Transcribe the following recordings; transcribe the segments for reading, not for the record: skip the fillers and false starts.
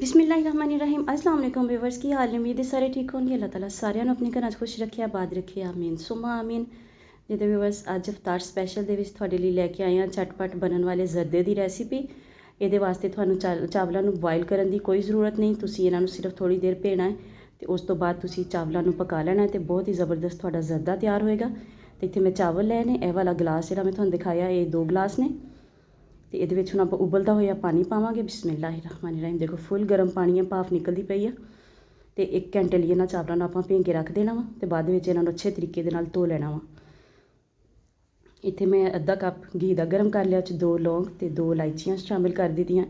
बिस्मिल्लाहिर्रहमानिर्रहीम अस्सलाम वालेकुम व्यूअर्स की हाल उम्मीद है सारे ठीक होंगे। अल्लाह ताला सारिਆਂ ਨੂੰ ਆਪਣੇ ਘਰਾਂ 'ਚ ਖੁਸ਼ ਰੱਖੇ ਆਬਾਦ ਰੱਖੇ ਆਮੀਨ ਸੁਮਾ ਆਮੀਨ। ਜਿਹਦੇ व्यूअर्स ਅੱਜ ਇਫਤਾਰ ਸਪੈਸ਼ਲ ਦੇ ਵਿੱਚ ਤੁਹਾਡੇ ਲਈ ਲੈ ਕੇ ਆਏ ਹਾਂ ਝਟਪਟ ਬਣਨ ਵਾਲੇ ਜ਼ਰਦੇ ਦੀ ਰੈਸਿਪੀ। ਇਹਦੇ ਵਾਸਤੇ ਤੁਹਾਨੂੰ ਚਾਵਲਾਂ ਨੂੰ ਬੋਇਲ ਕਰਨ ਦੀ ਕੋਈ ਜ਼ਰੂਰਤ ਨਹੀਂ। ਤੁਸੀਂ ਇਹਨਾਂ ਨੂੰ ਸਿਰਫ ਥੋੜੀ ਦੇਰ ਭੇਣਾ ਹੈ ਤੇ ਉਸ ਤੋਂ ਬਾਅਦ ਤੁਸੀਂ ਚਾਵਲਾਂ ਨੂੰ ਪਕਾ ਲੈਣਾ ਤੇ ਬਹੁਤ ਹੀ ਜ਼ਬਰਦਸਤ ਤੁਹਾਡਾ ਜ਼ਰਦਾ ਤਿਆਰ ਹੋਏਗਾ। ਤੇ ਇੱਥੇ ਮੈਂ ਚਾਵਲ ਲਏ ਨੇ, ਇਹ ਵਾਲਾ ਗਲਾਸ ਜਿਹੜਾ ਮੈਂ ਤੁਹਾਨੂੰ ਦਿਖਾਇਆ ਇਹ 2 ਗਲਾਸ ਨੇ ਤੇ ਇਹਦੇ ਵਿੱਚ ਹੁਣ ਆਪਾਂ ਉਬਲਦਾ ਹੋਇਆ ਪਾਣੀ ਪਾਵਾਂਗੇ। ਬਿਸਮਿल्लाहिर्रहमानिर्रहीम। देखो फुल गर्म पानी है, भाफ निकलती पई है तो 1 घंटे लिए इन्होंने चावलों को आप भें के रख देना वा तो बाद में इन्होंने अच्छे तरीके दे नाल धो लेना वा। इत्थे मैं अद्धा कप घी का गर्म कर लिया, 2 लौंग तो 2 इलायचियाँ शामिल कर दीतियाँ।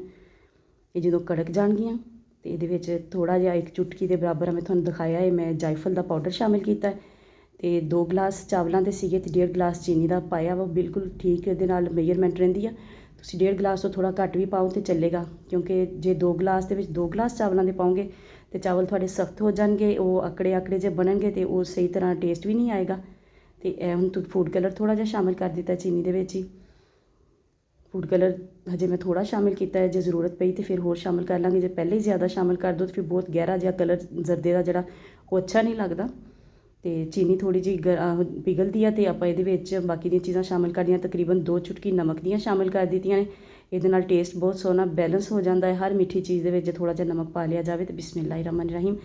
ये जो कड़क जाएगियाँ तो ये थोड़ा जिहा 1 चुटकी के बराबर मैं तुहानूं दिखाया है मैं जायफल का पाउडर शामिल किया तो 2 गिलास चावलों के सीगे तो 1.5 गिलास चीनी का पाया वा। बिल्कुल ठीक ये मेजरमेंट रहिंदी है। तुसीं 1.5 गिलास तो थोड़ा घट भी पाओ तो चलेगा क्योंकि जे 2 गिलास के 2 गिलास चावलों के पाओगे तो चावल थोड़े सख्त हो जाएंगे, वो आकड़े आकड़े जे बनणगे तो वो सही तरह टेस्ट भी नहीं आएगा। तो यह हुण फूड कलर थोड़ा जिहा शामिल कर दिता चीनी दे विच ही। फूड कलर हजे मैं थोड़ा शामिल किया है, जो जरूरत पई तो फिर होर शामिल कर लाँगे। जो पहले ही ज़्यादा शामिल कर दो तो फिर बहुत गहरा जिहा कलर जरदे का जिहड़ा वो अच्छा नहीं लगता। तो चीनी थोड़ी जी पिघलती है तो आप ये बाकी दी चीज़ां शामिल कर दियाँ। तकरीबन 2 चुटकी नमक दियाँ शामिल कर दीतियाँ ने। ये टेस्ट बहुत सोहना बैलेंस हो जाता है। हर मीठी चीज़ के थोड़ा जिहा नमक पा लिया जाए तो बिस्मिल्लाहिर्रहमानिर्रहीम।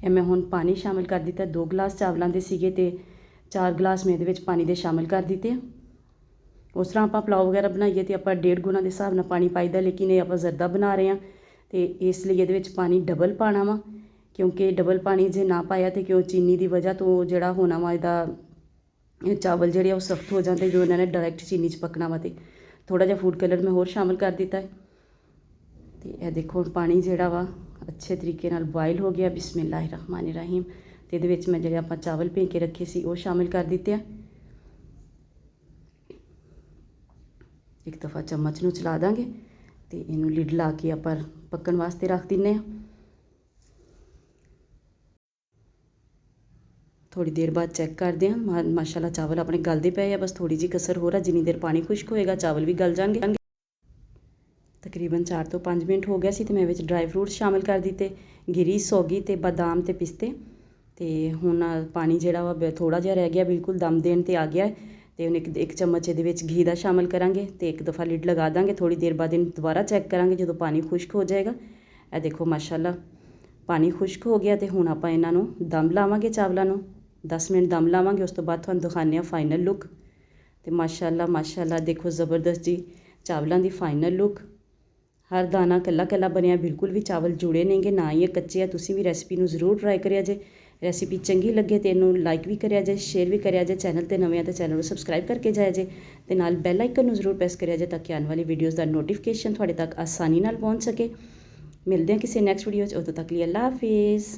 ये मैं हुण पानी शामिल कर दिता। 2 गिलास चावलों के सीगे तो 4 गिलास मैं ये पानी के शामिल कर दिते। उस तरह आप पुलाव वगैरह बनाइए तो आप 1.5 गुना के हिसाब नाल पानी पाईदा, लेकिन ये आप जरदा बना रहे हैं तो इसलिए ये पानी डबल पाना वा क्योंकि डबल पानी जे ना पाया तो क्यों चीनी की वजह तो जोड़ा होना वा इहदा चावल जोड़े वो सख्त हो जाते जो इन्होंने डायरैक्ट चीनी च पकना वा। तो थोड़ा जिहा फूड कलर मैं होर शामिल कर दिता है। तो यह देखो पानी जोड़ा वा अच्छे तरीके नाल बॉयल हो गया। बिस्मिल्लाहिर्रहमानिर्रहीम। तो ये मैं जो आप चावल भें के रखे सी वो शामिल कर दिते हैं। एक दफ़ा चम्मच नूं चला देंगे तो इनू लिड ला के आप पकन वास्ते रख दिन्ने आ। थोड़ी देर बाद चैक करते हैं। माशाल्लाह चावल अपने गलते पे है, बस थोड़ी जी कसर हो रहा। जिनी देर पानी खुश्क होएगा चावल भी गल जाएंगे। तकरीबन 4 तो 5 मिनट हो गया सी तो मैं विच ड्राई फ्रूट शामिल कर दिते, गिरी सौगी तो बादाम तो पिस्ते। तो हुण पानी जिहड़ा वा थोड़ा जिहा रह गया, बिल्कुल दम देन ते आ गया है। तो हुण एक चम्मच ये घी का शामिल करांगे तो एक दफ़ा लिड लगा देंगे। थोड़ी देर बाद इन दोबारा चैक करांगे जो पानी खुश्क हो जाएगा। यह देखो माशाल्लाह पानी खुश्क हो गया। तो हुण आपां इन्हां नूं दम लावांगे चावलों नूं 10 मिनट दम लावांगे। उस तो बाद तुहानूं दिखाने फाइनल लुक। तो माशाल्लाह माशाल्लाह देखो ज़बरदस्त जी चावलों की फाइनल लुक। हर दाना कला कला बनया, बिल्कुल भी चावल जुड़े नहीं गे, ना ही कच्चे है। तुसीं भी रेसिपी नूं जरूर ट्राई करिया जे। रेसिपी चंगी लगे तो इनू लाइक भी करिया जे, शेयर भी करिया जे। चैनल ते नवें तो चैनल को सबसक्राइब करके जाए जे ते नाल बैल आइकन नूं जरूर प्रेस करिया जे ताकि आने वाली वीडियोज़ का नोटिफिकेशन तुहाडे तक आसानी नाल पहुँच सके। मिलते हैं किसी नैक्सट वीडियो। उदों तक लिए अल्लाह हाफिज़।